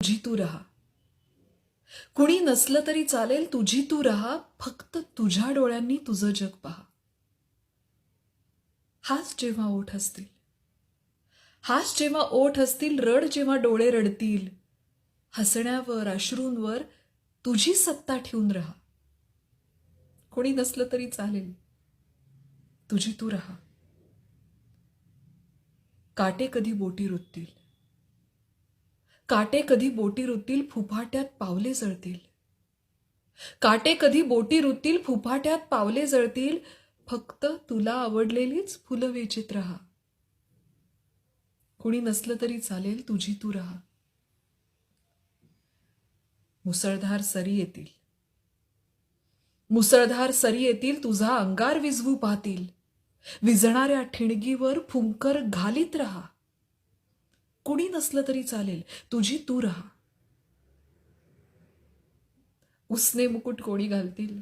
तुझी तू राहा. कुणी नसलं तरी चालेल, तुझी तू राहा. फक्त तुझ्या डोळ्यांनी तुझं जग पहा. हाच जेव्हा ओठ असतील, हाच जेव्हा ओठ असतील, रड जेव्हा डोळे रडतील, हसण्यावर अश्रूंवर तुझी सत्ता ठेवून राहा. कोणी नसलं तरी चालेल, तुझी तू राहा. काटे कधी बोटी रुततील, काटे कधी बोटी रुततील, फुफाट्यात पावले जळतील. काटे कधी बोटी रुततील, फुफाट्यात पावले जळतील. फक्त तुला आवडलेलीच फुलं वेचीत राहा. कुणी नसलं तरी चालेल, तुझी तू राहा. मुसळधार सरी येतील, मुसळधार सरी येतील, तुझा अंगार विझवू पाहतील. विझणाऱ्या ठिणगीवर फुंकर घालीत राहा. कुणी नसलं तरी चालेल, तुझी तू राहा. उसने मुकुट कोणी घालतील,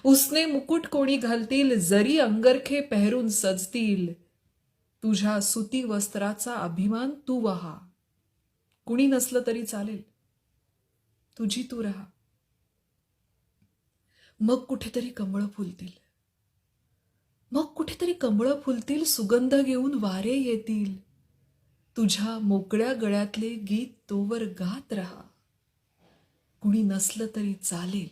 उसने मुकुट कोणी घालतील, जरी अंगरखे पेरून सजतील. तुझ्या सुती वस्त्राचा अभिमान तू वहा. कुणी नसलं तरी चालेल, तुझी तू राहा. मग कुठेतरी कमळं फुलतील, मग कुठेतरी कमळं फुलतील, सुगंध घेऊन वारे येतील. तुझ्या मोकळ्या गळ्यातले गीत तोवर गात राहा. कुणी नसलं तरी चालेल,